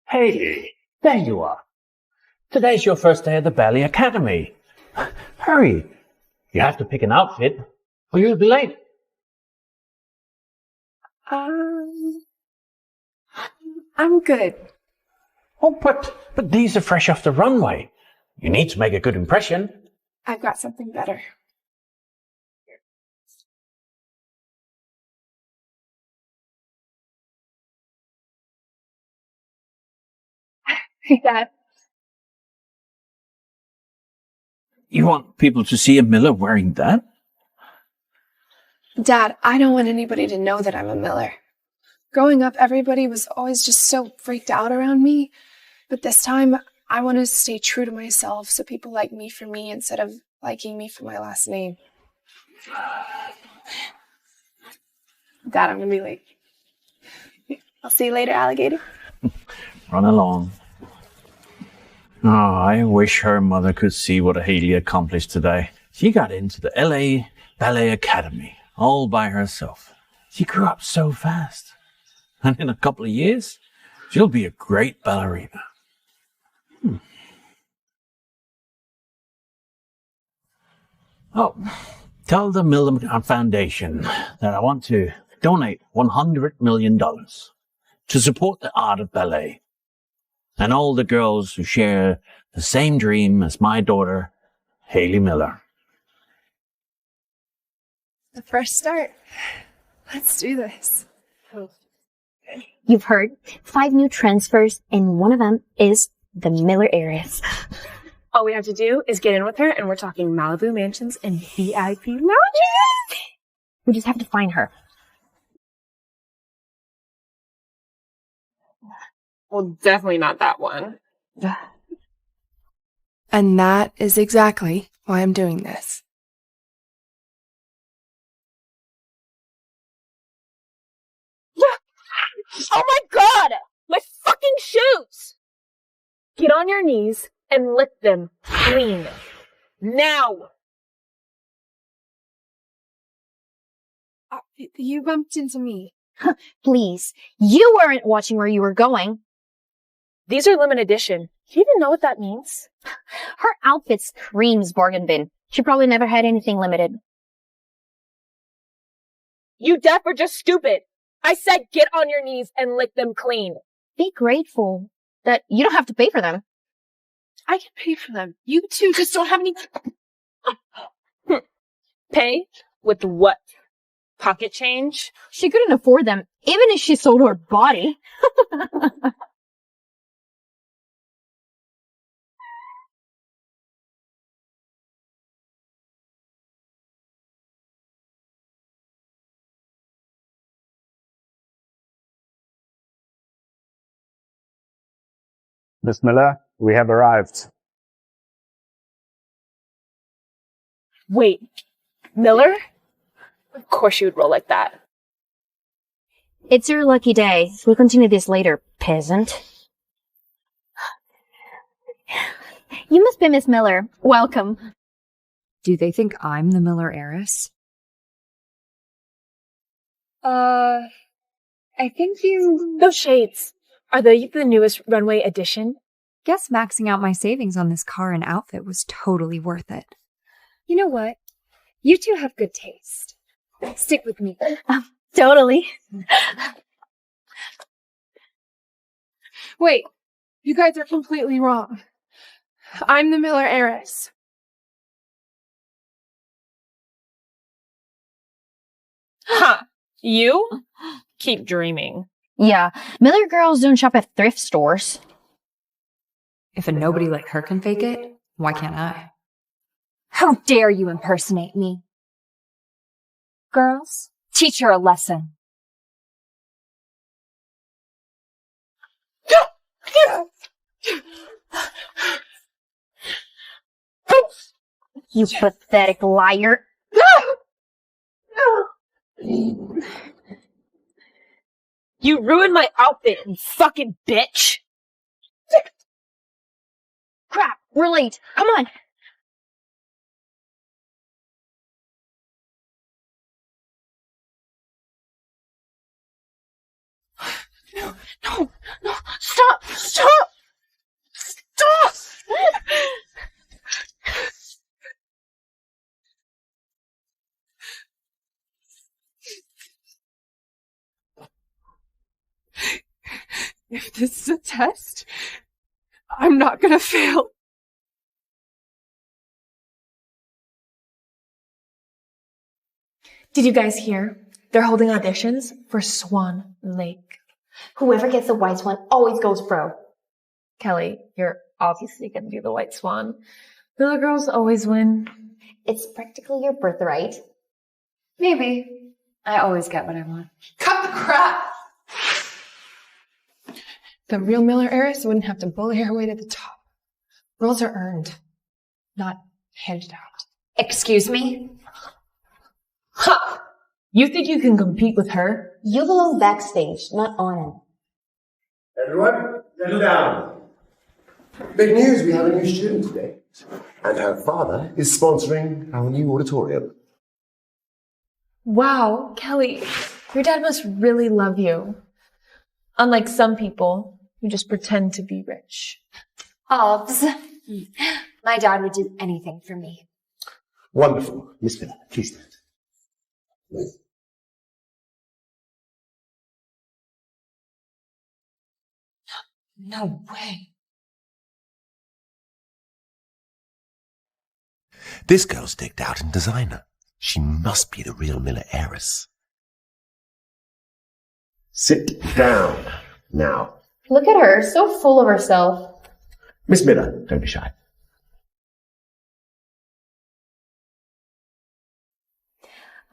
Haley, there you are. Today's your first day at the Ballet Academy. Hurry. You have to pick an outfit or you'll be late. I'm good. Oh, but these are fresh off the runway. You need to make a good impression. I've got something better. Hey, Dad. You want people to see a Miller wearing that? Dad, I don't want anybody to know that I'm a Miller. Growing up, everybody was always just so freaked out around me. But this time, I want to stay true to myself so people like me for me instead of liking me for my last name. Dad, I'm going to be late. I'll see you later, alligator. Run along. Oh, I wish her mother could see what Haley accomplished today. She got into the LA Ballet Academy all by herself. She grew up so fast. And in a couple of years, she'll be a great ballerina. Oh, tell the Miller Foundation that I want to donate $100 million to support the art of ballet and all the girls who share the same dream as my daughter, Haley Miller. The first start. Let's do this. You've heard 5 new transfers, and one of them is the Miller heiress. All we have to do is get in with her, and we're talking Malibu mansions and VIP lounges. We just have to find her. Well, definitely not that one. And that is exactly why I'm doing this. Oh my god! My fucking shoes! Get on your knees and lick them clean. Now! You bumped into me. Please, you weren't watching where you were going. These are limited edition. Do you even know what that means? Her outfit screams bargain bin. She probably never had anything limited. You deaf or just stupid? I said get on your knees and lick them clean. Be grateful that you don't have to pay for them. I can pay for them. You two just don't have any... Pay? With what? Pocket change? She couldn't afford them, even if she sold her body. Miss Miller, we have arrived. Wait, Miller? Of course you would roll like that. It's your lucky day. We'll continue this later, peasant. You must be Miss Miller. Welcome. Do they think I'm the Miller heiress? I think you... Those shades. Are they the newest runway edition? Guess maxing out my savings on this car and outfit was totally worth it. You know what? You two have good taste. Stick with me. Totally. Wait, you guys are completely wrong. I'm the Miller heiress. Huh. You? Keep dreaming. Yeah, Miller girls don't shop at thrift stores. If a nobody like her can fake it, why can't I? How dare you impersonate me? Girls, teach her a lesson. You pathetic liar. You ruined my outfit, you fucking bitch! Crap, we're late. Come on. No, no, stop, stop, stop! If this is a test, I'm not gonna fail. Did you guys hear? They're holding auditions for Swan Lake. Whoever gets the white swan always goes pro. Kelly, you're obviously gonna do the white swan. The girls always win. It's practically your birthright. Maybe. I always get what I want. Cut the crap! The real Miller heiress wouldn't have to bully her way to the top. Roles are earned, not handed out. Excuse me? Ha! You think you can compete with her? You belong backstage, not on it. Everyone, settle down. Big news, we have a new student today. And her father is sponsoring our new auditorium. Wow, Kelly, your dad must really love you. Unlike some people who just pretend to be rich. Obs. My dad would do anything for me. Wonderful. Miss Miller, please stand. No way. This girl's decked out in designer. She must be the real Miller heiress. Sit down now. Look at her, so full of herself. Miss Miller, don't be shy.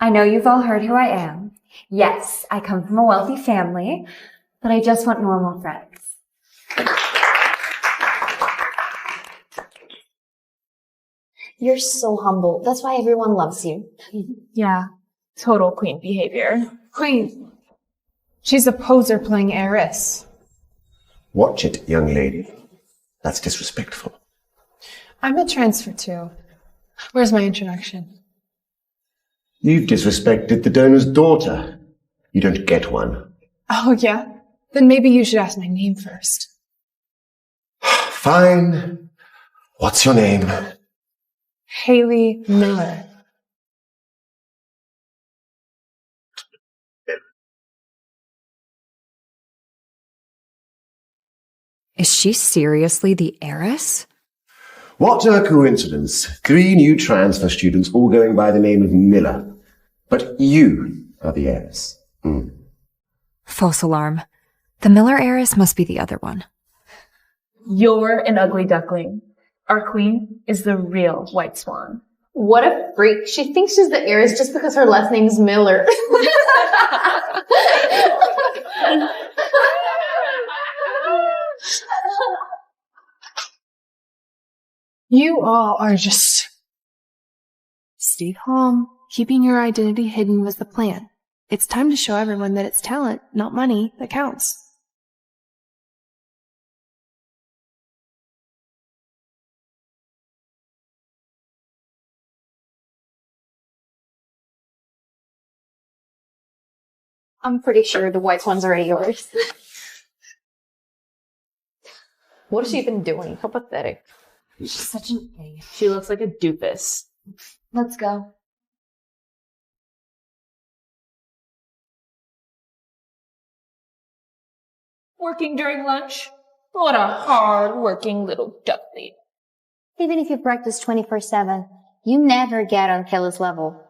I know you've all heard who I am. Yes, I come from a wealthy family, but I just want normal friends. You're so humble. That's why everyone loves you. Yeah, total queen behavior. Queen, she's a poser playing heiress. Watch it, young lady. That's disrespectful. I'm a transfer too. Where's my introduction? You've disrespected the donor's daughter. You don't get one. Oh, yeah? Then maybe you should ask my name first. Fine. What's your name? Haley Miller. Is she seriously the heiress? What a coincidence. 3 new transfer students all going by the name of Miller. But you are the heiress. False alarm. The Miller heiress must be the other one. You're an ugly duckling. Our queen is the real white swan. What a freak. She thinks she's the heiress just because her last name's Miller. You all are just... Stay calm. Keeping your identity hidden was the plan. It's time to show everyone that it's talent, not money, that counts. I'm pretty sure the white swan's already yours. What has she been doing? How pathetic. She's such an idiot. She looks like a doofus. Let's go. Working during lunch? What a hard-working little duckling. Even if you practice 24/7, you never get on Kelly's level.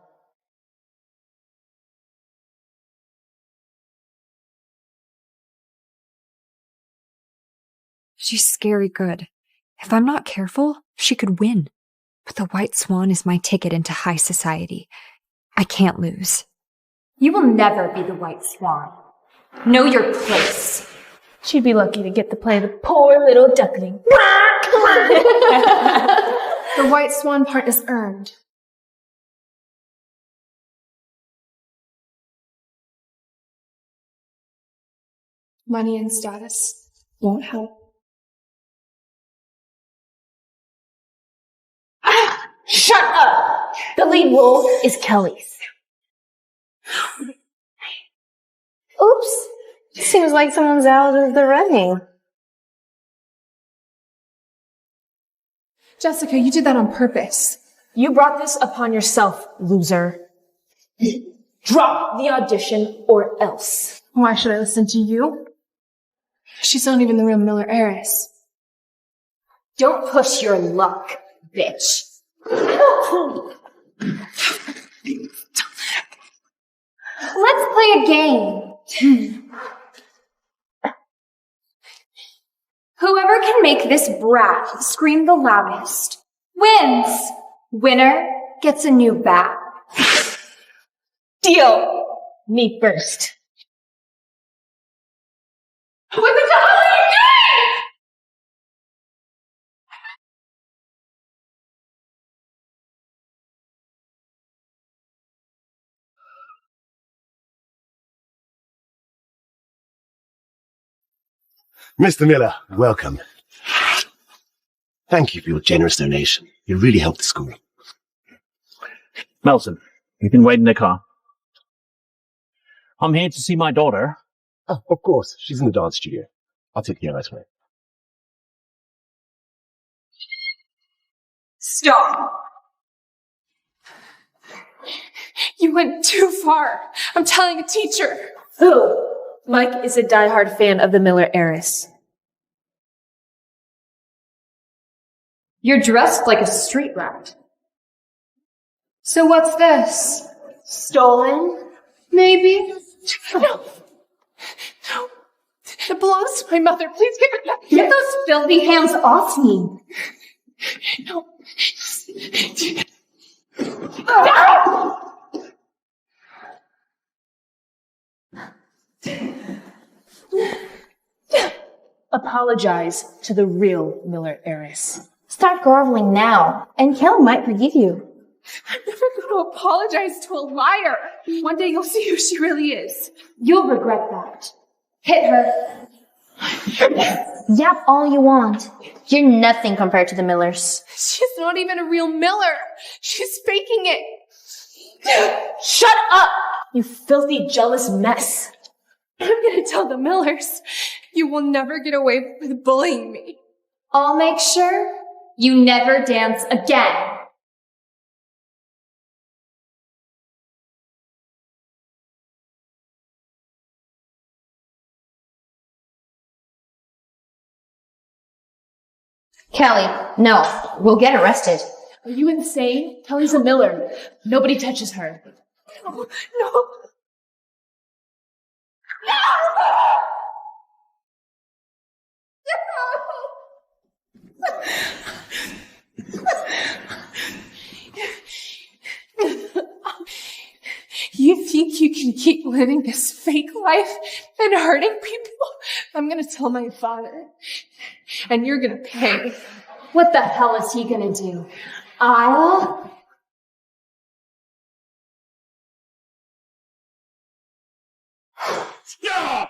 She's scary good. If I'm not careful, she could win. But the white swan is my ticket into high society. I can't lose. You will never be the white swan. Know your place. She'd be lucky to get to play the poor little duckling. The white swan part is earned. Money and status won't help. Shut up! The lead role is Kelly's. Oops! Seems like someone's out of the running. Jessica, you did that on purpose. You brought this upon yourself, loser. Drop the audition or else. Why should I listen to you? She's not even the real Miller heiress. Don't push your luck, bitch. Let's play a game. Whoever can make this brat scream the loudest wins. Winner gets a new bat. Deal. Me first. What the hell are you doing? Mr. Miller, welcome. Thank you for your generous donation. You really helped the school. Melton, you can wait in the car. I'm here to see my daughter. Oh, of course. She's in the dance studio. I'll take care right away. Stop. You went too far. I'm telling a teacher. Who? Mike is a diehard fan of the Miller heiress. You're dressed like a street rat. So what's this? Stolen? Maybe? No. No. It belongs to my mother. Please give it back. Get those filthy hands off me. No. Apologize to the real Miller heiress. Start groveling now, and Kel might forgive you. I'm never going to apologize to a liar. One day you'll see who she really is. You'll regret that. Hit her. Yap all you want. You're nothing compared to the Millers. She's not even a real Miller. She's faking it. Shut up, you filthy, jealous mess. I'm going to tell the Millers. You will never get away with bullying me. I'll make sure you never dance again. Kelly, no. We'll get arrested. Are you insane? Kelly's a Miller. Nobody touches her. No. No. You think you can keep living this fake life and hurting people? I'm gonna tell my father, and you're gonna pay. What the hell is he gonna do? I'll... Yeah!